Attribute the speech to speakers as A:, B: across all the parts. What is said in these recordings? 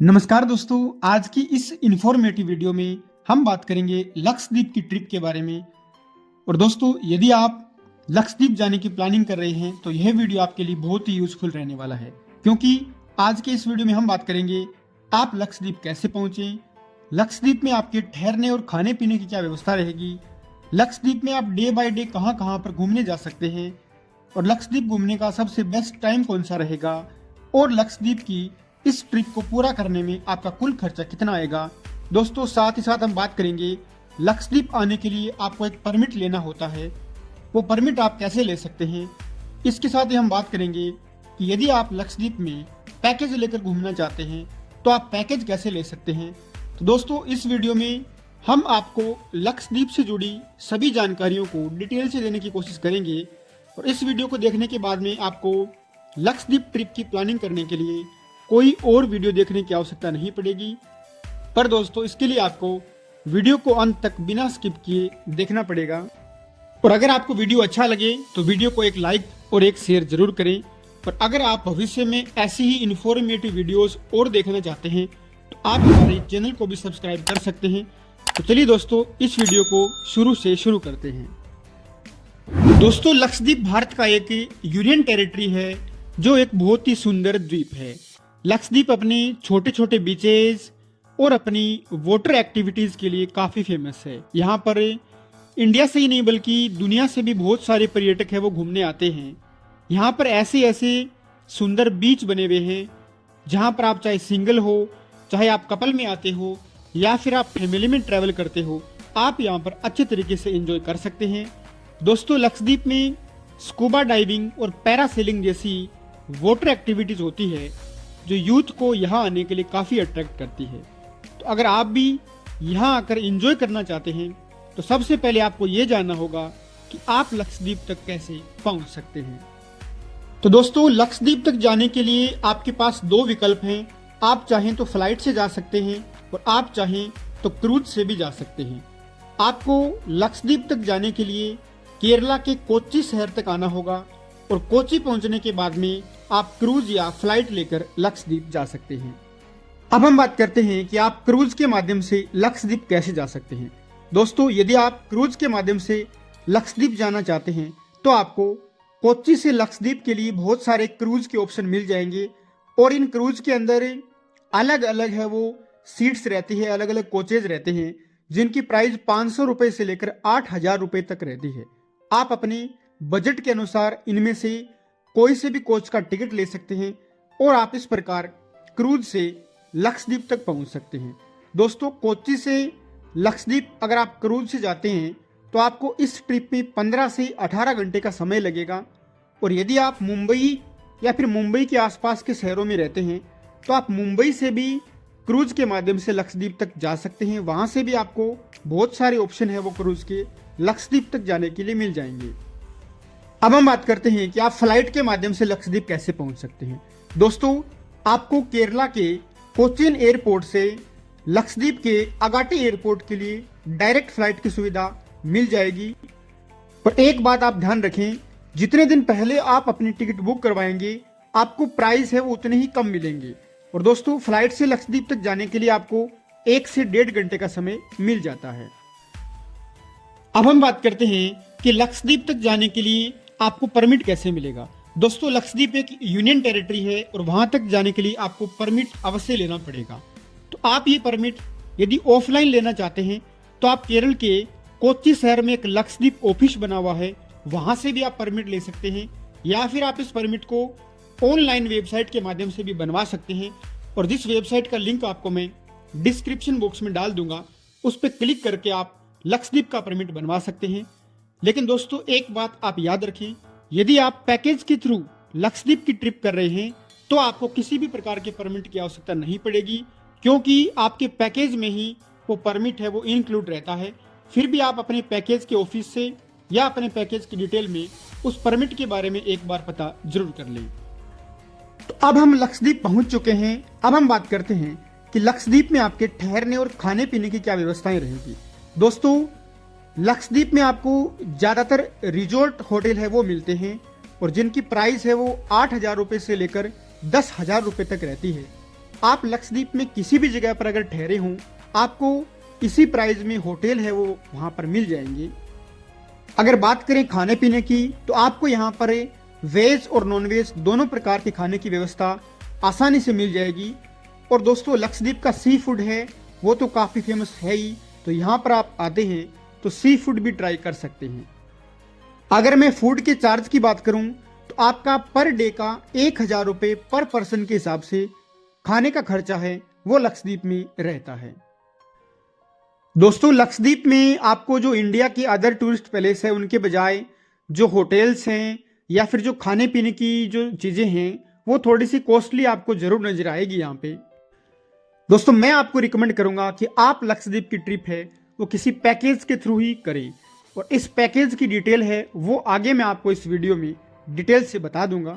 A: नमस्कार दोस्तों, आज की इस इंफॉर्मेटिव वीडियो में हम बात करेंगे लक्षद्वीप की ट्रिप के बारे में। और दोस्तों, यदि आप लक्षद्वीप जाने की प्लानिंग कर रहे हैं तो यह वीडियो आपके लिए बहुत ही यूजफुल रहने वाला है, क्योंकि आज के इस वीडियो में हम बात करेंगे आप लक्षद्वीप कैसे पहुंचे, लक्षद्वीप में आपके ठहरने और खाने पीने की क्या व्यवस्था रहेगी, लक्षद्वीप में आप डे बाय डे कहां कहां पर घूमने जा सकते हैं, और लक्षद्वीप घूमने का सबसे बेस्ट टाइम कौन सा रहेगा, और लक्षद्वीप की इस ट्रिप को पूरा करने में आपका कुल खर्चा कितना आएगा। दोस्तों, साथ ही साथ हम बात करेंगे लक्षद्वीप आने के लिए आपको एक परमिट लेना होता है, वो परमिट आप कैसे ले सकते हैं। इसके साथ ही हम बात करेंगे कि यदि आप लक्षद्वीप में पैकेज लेकर घूमना चाहते हैं तो आप पैकेज कैसे ले सकते हैं। तो दोस्तों, इस वीडियो में हम आपको लक्षद्वीप से जुड़ी सभी जानकारियों को डिटेल से देने की कोशिश करेंगे, और इस वीडियो को देखने के बाद में आपको लक्षद्वीप ट्रिप की प्लानिंग करने के लिए कोई और वीडियो देखने की आवश्यकता नहीं पड़ेगी। पर दोस्तों, इसके लिए आपको वीडियो को अंत तक बिना स्किप किए देखना पड़ेगा। और अगर आपको वीडियो अच्छा लगे तो वीडियो को एक लाइक और एक शेयर जरूर करें। और अगर आप भविष्य में ऐसी ही इंफॉर्मेटिव वीडियोस और देखना चाहते हैं तो आप हमारे चैनल को भी सब्सक्राइब कर सकते हैं। तो चलिए दोस्तों, इस वीडियो को शुरू करते हैं। दोस्तों, लक्षद्वीप भारत का एक यूनियन टेरिटरी है जो एक बहुत ही सुंदर द्वीप है। लक्षद्वीप अपने छोटे छोटे बीचेस और अपनी वाटर एक्टिविटीज के लिए काफी फेमस है। यहाँ पर इंडिया से ही नहीं बल्कि दुनिया से भी बहुत सारे पर्यटक है वो घूमने आते हैं। यहाँ पर ऐसे ऐसे सुंदर बीच बने हुए हैं जहाँ पर आप चाहे सिंगल हो, चाहे आप कपल में आते हो, या फिर आप फैमिली में ट्रैवल करते हो, आप यहाँ पर अच्छे तरीके से एंजॉय कर सकते हैं। दोस्तों, लक्षद्वीप में स्कूबा डाइविंग और पैरासेलिंग जैसी वाटर एक्टिविटीज होती है जो यूथ को यहाँ आने के लिए काफ़ी अट्रैक्ट करती है। तो अगर आप भी यहाँ आकर एंजॉय करना चाहते हैं तो सबसे पहले आपको ये जानना होगा कि आप लक्षद्वीप तक कैसे पहुँच सकते हैं। तो दोस्तों, लक्षद्वीप तक जाने के लिए आपके पास दो विकल्प हैं। आप चाहें तो फ्लाइट से जा सकते हैं और आप चाहें तो क्रूज से भी जा सकते हैं। आपको लक्षद्वीप तक जाने के लिए केरला के कोच्चि शहर तक आना होगा, और कोच्चि पहुंचने के बाद में आप क्रूज या फ्लाइट लेकर लक्षद्वीप जा सकते हैं। अब हम बात करते हैं कि आप क्रूज के माध्यम से लक्षद्वीप कैसे जा सकते हैं। दोस्तों, यदि आप क्रूज के माध्यम से लक्षद्वीप जाना चाहते हैं तो आपको कोच्चि से लक्षद्वीप के लिए बहुत सारे क्रूज के ऑप्शन मिल जाएंगे, और इन क्रूज के अंदर अलग अलग है वो सीट्स रहती है, अलग अलग कोचेज रहते हैं जिनकी प्राइस 500 रुपए से लेकर 8,000 रुपए तक रहती है। आप अपने बजट के अनुसार इनमें से कोई से भी कोच का टिकट ले सकते हैं और आप इस प्रकार क्रूज से लक्षद्वीप तक पहुंच सकते हैं। दोस्तों, कोच्चि से लक्षद्वीप अगर आप क्रूज से जाते हैं तो आपको इस ट्रिप में 15 से 18 घंटे का समय लगेगा, और यदि आप मुंबई या फिर मुंबई के आसपास के शहरों में रहते हैं तो आप मुंबई से भी क्रूज के माध्यम से लक्षद्वीप तक जा सकते हैं। वहां से भी आपको बहुत सारे ऑप्शन है वो क्रूज के लक्षद्वीप तक जाने के लिए मिल जाएंगे। अब हम बात करते हैं कि आप फ्लाइट के माध्यम से लक्षद्वीप कैसे पहुंच सकते हैं। दोस्तों, आपको केरला के कोचीन एयरपोर्ट से लक्षद्वीप के अगाटी एयरपोर्ट के लिए डायरेक्ट फ्लाइट की सुविधा मिल जाएगी। पर एक बात आप ध्यान रखें, जितने दिन पहले आप अपनी टिकट बुक करवाएंगे आपको प्राइस है वो उतने ही कम मिलेंगे। और दोस्तों, फ्लाइट से लक्षद्वीप तक जाने के लिए आपको 1 से 1.5 घंटे का समय मिल जाता है। अब हम बात करते हैं कि लक्षद्वीप तक जाने के लिए आपको परमिट कैसे मिलेगा। दोस्तों, लक्षद्वीप एक यूनियन टेरिटरी है और वहां तक जाने के लिए आपको परमिट अवश्य लेना पड़ेगा। तो आप ये परमिट यदि ऑफलाइन लेना चाहते हैं तो आप केरल के कोच्चि शहर में एक लक्षद्वीप ऑफिस बना हुआ है, वहां से भी आप परमिट ले सकते हैं, या फिर आप इस परमिट को ऑनलाइन वेबसाइट के माध्यम से भी बनवा सकते हैं। और जिस वेबसाइट का लिंक आपको मैं डिस्क्रिप्शन बॉक्स में डाल दूंगा, उस पर क्लिक करके आप लक्षद्वीप का परमिट बनवा सकते हैं। लेकिन दोस्तों, एक बात आप याद रखें, यदि आप पैकेज के थ्रू लक्षद्वीप की ट्रिप कर रहे हैं तो आपको किसी भी प्रकार के परमिट की आवश्यकता नहीं पड़ेगी, क्योंकि आपके पैकेज में ही वो परमिट है वो इंक्लूड रहता है। फिर भी आप अपने पैकेज के ऑफिस से या अपने पैकेज की डिटेल में उस परमिट के बारे में एक बार पता जरूर कर लें। तो अब हम लक्षद्वीप पहुंच चुके हैं। अब हम बात करते हैं कि लक्षद्वीप में आपके ठहरने और खाने पीने की क्या व्यवस्थाएं रहेंगी। दोस्तों, लक्षद्वीप में आपको ज़्यादातर रिजॉर्ट होटल है वो मिलते हैं, और जिनकी प्राइस है वो 8,000 रुपये से लेकर 10,000 रुपये तक रहती है। आप लक्षद्वीप में किसी भी जगह पर अगर ठहरे हों, आपको इसी प्राइस में होटल है वो वहां पर मिल जाएंगे। अगर बात करें खाने पीने की, तो आपको यहाँ पर वेज और नॉन वेज दोनों प्रकार के खाने की व्यवस्था आसानी से मिल जाएगी। और दोस्तों लक्षद्वीप का सी फूड है वो तो काफ़ी फेमस है ही, तो यहाँ पर आप आते हैं तो सी फूड भी ट्राई कर सकते हैं। अगर मैं फूड के चार्ज की बात करूं तो आपका पर डे का 1000 रुपये पर पर्सन के हिसाब से खाने का खर्चा है वो लक्षद्वीप में रहता है। दोस्तों लक्षद्वीप में आपको जो इंडिया के अदर टूरिस्ट प्लेस है उनके बजाय जो होटल्स हैं या फिर जो खाने पीने की जो चीज़ें हैं वो थोड़ी सी कॉस्टली आपको जरूर नजर आएगी यहाँ पे। दोस्तों मैं आपको रिकमेंड करूंगा कि आप लक्षद्वीप की ट्रिप है वो किसी पैकेज के थ्रू ही करें, और इस पैकेज की डिटेल है वो आगे मैं आपको इस वीडियो में डिटेल से बता दूंगा।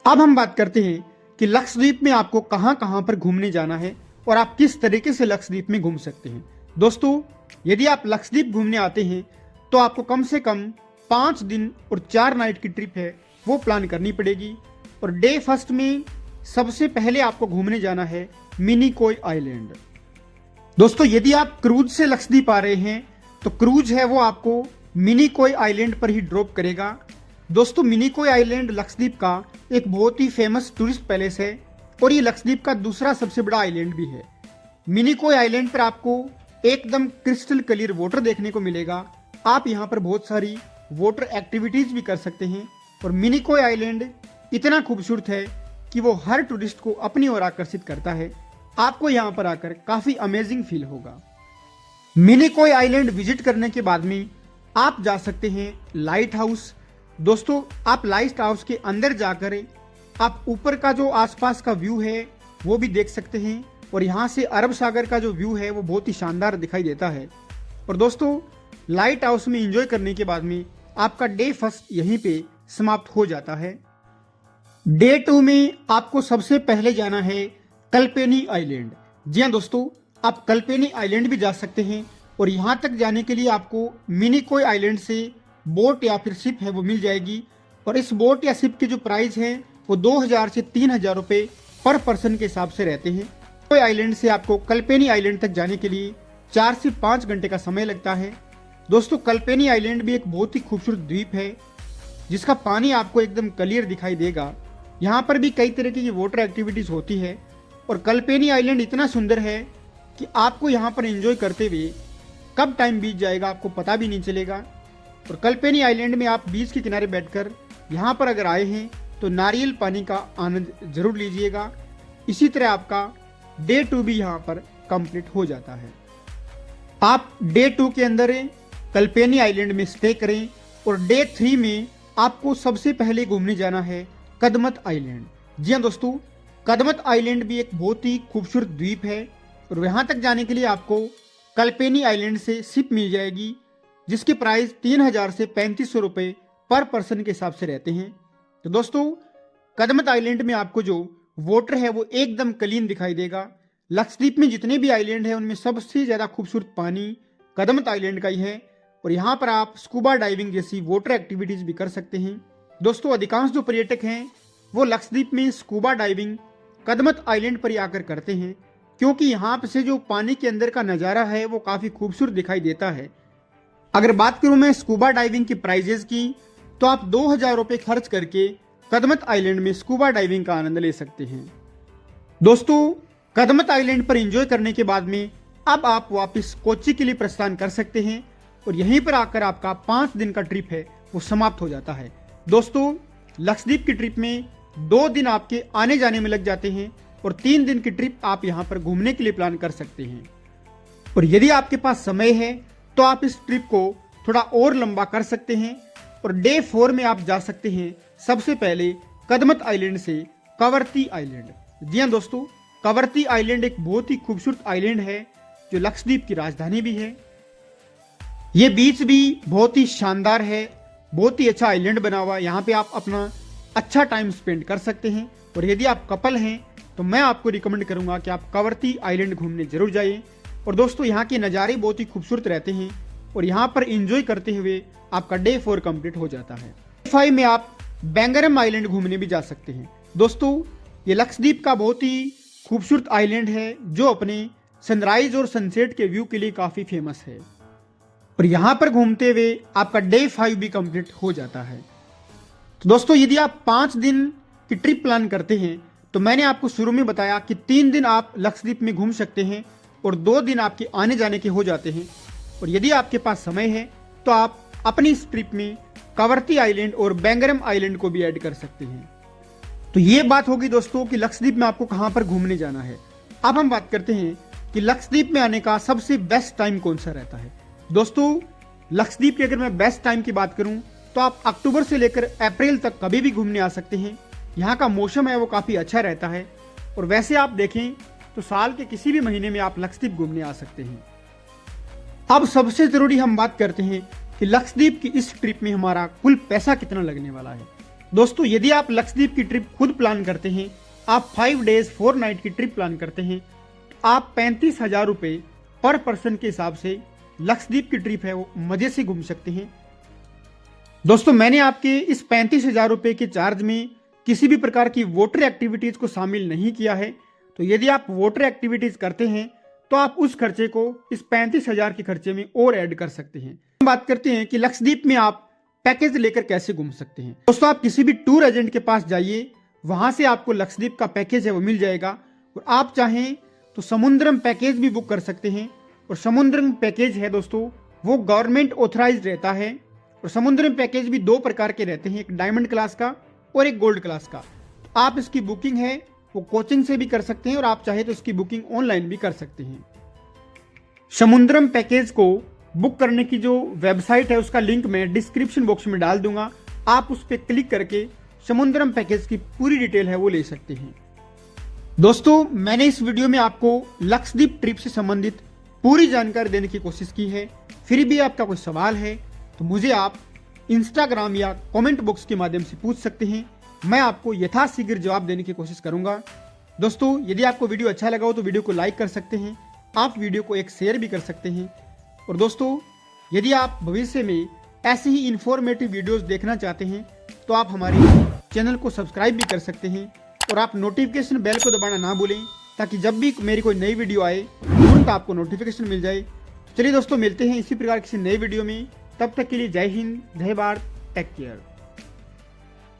A: अब हम बात करते हैं कि लक्षद्वीप में आपको कहां कहां पर घूमने जाना है और आप किस तरीके से लक्षद्वीप में घूम सकते हैं। दोस्तों यदि आप लक्षद्वीप घूमने आते हैं तो आपको कम से कम 5 दिन और 4 नाइट की ट्रिप है वो प्लान करनी पड़ेगी। और डे फर्स्ट में सबसे पहले आपको घूमने जाना है मिनिकोय आइलैंड। दोस्तों यदि आप क्रूज से लक्षद्वीप आ रहे हैं तो क्रूज है वो आपको मिनिकोय आइलैंड पर ही ड्रॉप करेगा। दोस्तों मिनिकोय आइलैंड लक्षद्वीप का एक बहुत ही फेमस टूरिस्ट पैलेस है और ये लक्षद्वीप का दूसरा सबसे बड़ा आइलैंड भी है। मिनिकोय आइलैंड पर आपको एकदम क्रिस्टल क्लियर वाटर देखने को मिलेगा। आप यहाँ पर बहुत सारी वाटर एक्टिविटीज भी कर सकते हैं और मिनिकोय आइलैंड इतना खूबसूरत है कि वो हर टूरिस्ट को अपनी ओर आकर्षित करता है। आपको यहाँ पर आकर काफी अमेजिंग फील होगा। मिनिकोय आइलैंड विजिट करने के बाद में आप जा सकते हैं लाइट हाउस। दोस्तों आप लाइट हाउस के अंदर जाकर आप ऊपर का जो आसपास का व्यू है वो भी देख सकते हैं और यहाँ से अरब सागर का जो व्यू है वो बहुत ही शानदार दिखाई देता है। और दोस्तों लाइट हाउस में एंजॉय करने के बाद में आपका डे फर्स्ट यहीं पे समाप्त हो जाता है। डे 2 में आपको सबसे पहले जाना है कल्पेनी आइलैंड। जी हाँ दोस्तों आप कल्पेनी आइलैंड भी जा सकते हैं और यहाँ तक जाने के लिए आपको मिनिकोय आइलैंड से बोट या फिर शिप है वो मिल जाएगी। और इस बोट या शिप के जो प्राइस हैं वो 2000 से 3000 रुपये पर पर्सन के हिसाब से रहते हैं। मिनिकोय आइलैंड से आपको कल्पेनी आइलैंड तक जाने के लिए 4 से 5 घंटे का समय लगता है। दोस्तों कल्पेनी आइलैंड भी एक बहुत ही खूबसूरत द्वीप है जिसका पानी आपको एकदम क्लियर दिखाई देगा। यहाँ पर भी कई तरह की वाटर एक्टिविटीज होती है और कल्पेनी आइलैंड इतना सुंदर है कि आपको यहाँ पर एंजॉय करते हुए कब टाइम बीत जाएगा आपको पता भी नहीं चलेगा। और कल्पेनी आइलैंड में आप बीच के किनारे बैठकर यहाँ पर अगर आए हैं तो नारियल पानी का आनंद जरूर लीजिएगा। इसी तरह आपका डे 2 भी यहाँ पर कंप्लीट हो जाता है। आप डे 2 के अंदर कल्पेनी आइलैंड में स्टे करें और डे 3 में आपको सबसे पहले घूमने जाना है कदमत आइलैंड। जी हाँ दोस्तों कदमत आइलैंड भी एक बहुत ही खूबसूरत द्वीप है और यहाँ तक जाने के लिए आपको कल्पेनी आइलैंड से शिप मिल जाएगी जिसके प्राइस 3000 से 3500 रुपये पर पर्सन के हिसाब से रहते हैं। तो दोस्तों कदमत आइलैंड में आपको जो वाटर है वो एकदम क्लीन दिखाई देगा। लक्षद्वीप में जितने भी आइलैंड है उनमें सबसे ज़्यादा खूबसूरत पानी कदमत आइलैंड का ही है और यहाँ पर आप स्कूबा डाइविंग जैसी वाटर एक्टिविटीज़ भी कर सकते हैं। दोस्तों अधिकांश जो पर्यटक हैं वो लक्षद्वीप में स्कूबा डाइविंग कदमत आइलैंड पर ही आकर करते हैं क्योंकि यहाँ से जो पानी के अंदर का नज़ारा है वो काफ़ी खूबसूरत दिखाई देता है। अगर बात करूँ मैं स्कूबा डाइविंग की प्राइजेज की तो आप 2000 रुपये खर्च करके कदमत आइलैंड में स्कूबा डाइविंग का आनंद ले सकते हैं। दोस्तों कदमत आइलैंड पर एंजॉय करने के बाद में अब आप वापस कोच्चि के लिए प्रस्थान कर सकते हैं और यहीं पर आकर आपका 5 दिन का ट्रिप है वो समाप्त हो जाता है। दोस्तों लक्षद्वीप की ट्रिप में 2 दिन आपके आने जाने में लग जाते हैं और 3 दिन की ट्रिप आप यहाँ पर घूमने के लिए प्लान कर सकते हैं। और यदि आपके पास समय है तो आप इस ट्रिप को थोड़ा और लंबा कर सकते हैं और डे 4 में आप जा सकते हैं सबसे पहले कदमत आइलैंड से कवरत्ती आइलैंड। जी हाँ दोस्तों कवरत्ती आइलैंड एक बहुत ही खूबसूरत आइलैंड है जो लक्षद्वीप की राजधानी भी है। ये बीच भी बहुत ही शानदार है, बहुत ही अच्छा आइलैंड बना हुआ है। यहाँ पे आप अपना अच्छा टाइम स्पेंड कर सकते हैं और यदि आप कपल हैं तो मैं आपको रिकमेंड करूंगा कि आप कवरत्ती आइलैंड घूमने जरूर जाइए। और दोस्तों यहाँ के नज़ारे बहुत ही खूबसूरत रहते हैं और यहाँ पर एंजॉय करते हुए आपका डे 4 कंप्लीट हो जाता है। डे 5 में आप बैंगरम आइलैंड घूमने भी जा सकते हैं। दोस्तों ये लक्षद्वीप का बहुत ही खूबसूरत आइलैंड है जो अपने सनराइज और सनसेट के व्यू के लिए काफ़ी फेमस है। और यहाँ पर घूमते हुए आपका डे 5 भी कंप्लीट हो जाता है। तो दोस्तों, यदि आप 5 दिन की ट्रिप प्लान करते हैं तो मैंने आपको शुरू में बताया कि 3 दिन आप लक्षद्वीप में घूम सकते हैं और 2 दिन आपके आने जाने के हो जाते हैं। और यदि आपके पास समय है तो आप अपनी इस ट्रिप में कवरत्ती आइलैंड और बैंगरम आइलैंड को भी ऐड कर सकते हैं। तो ये बात होगी दोस्तों कि लक्षद्वीप में आपको कहाँ पर घूमने जाना है। अब हम बात करते हैं कि लक्षद्वीप में आने का सबसे बेस्ट टाइम कौन सा रहता है। दोस्तों, लक्षद्वीप की अगर मैं बेस्ट टाइम की बात करूं तो आप अक्टूबर से लेकर अप्रैल तक कभी भी घूमने आ सकते हैं। यहाँ का मौसम है वो काफ़ी अच्छा रहता है और वैसे आप देखें तो साल के किसी भी महीने में आप लक्षद्वीप घूमने आ सकते हैं। अब सबसे ज़रूरी हम बात करते हैं कि लक्षद्वीप की इस ट्रिप में हमारा कुल पैसा कितना लगने वाला है। दोस्तों, यदि आप लक्षद्वीप की ट्रिप खुद प्लान करते हैं, आप 5 डेज 4 नाइट की ट्रिप प्लान करते हैं, तो आप 35,000 रुपये पर पर्सन के हिसाब से लक्षद्वीप की ट्रिप है वो मजे से घूम सकते हैं। दोस्तों, मैंने आपके इस 35,000 रुपये के चार्ज में किसी भी प्रकार की वाटर एक्टिविटीज को शामिल नहीं किया है। तो यदि आप वाटर एक्टिविटीज करते हैं तो आप उस खर्चे को इस 35,000 के खर्चे में और ऐड कर सकते हैं। हम बात करते हैं कि लक्षद्वीप में आप पैकेज लेकर कैसे घूम सकते हैं। दोस्तों, आप किसी भी टूर एजेंट के पास जाइए, वहां से आपको लक्षद्वीप का पैकेज है वो मिल जाएगा। और आप चाहें तो समुद्रम पैकेज भी बुक कर सकते हैं। और समुद्रम पैकेज है दोस्तों वो गवर्नमेंट ऑथराइज्ड रहता है। और समुद्रम पैकेज भी 2 प्रकार के रहते हैं, एक डायमंड क्लास का और एक गोल्ड क्लास का। तो आप इसकी बुकिंग है वो कोचिंग से भी कर सकते हैं और आप चाहे तो इसकी बुकिंग ऑनलाइन भी कर सकते हैं। समुद्रम पैकेज को बुक करने की जो वेबसाइट है उसका लिंक मैं डिस्क्रिप्शन बॉक्स में डाल दूंगा। आप उस पर क्लिक करके समुद्रम पैकेज की पूरी डिटेल है वो ले सकते हैं। दोस्तों, मैंने इस वीडियो में आपको लक्षद्वीप ट्रिप से संबंधित पूरी जानकारी देने की कोशिश की है। फिर भी आपका कोई सवाल है तो मुझे आप इंस्टाग्राम या कमेंट बॉक्स के माध्यम से पूछ सकते हैं। मैं आपको यथाशीघ्र जवाब देने की कोशिश करूंगा। दोस्तों, यदि आपको वीडियो अच्छा लगा हो तो वीडियो को लाइक कर सकते हैं, आप वीडियो को एक शेयर भी कर सकते हैं। और दोस्तों, यदि आप भविष्य में ऐसे ही इंफॉर्मेटिव वीडियोस देखना चाहते हैं तो आप हमारे चैनल को सब्सक्राइब भी कर सकते हैं और आप नोटिफिकेशन बेल को दबाना ना भूलें ताकि जब भी मेरी कोई नई वीडियो आए तुरंत आपको नोटिफिकेशन मिल जाए। तो चलिए दोस्तों, मिलते हैं इसी प्रकार किसी नई वीडियो में। तब तक के लिए जय हिंद, जय भारत, टेक केयर।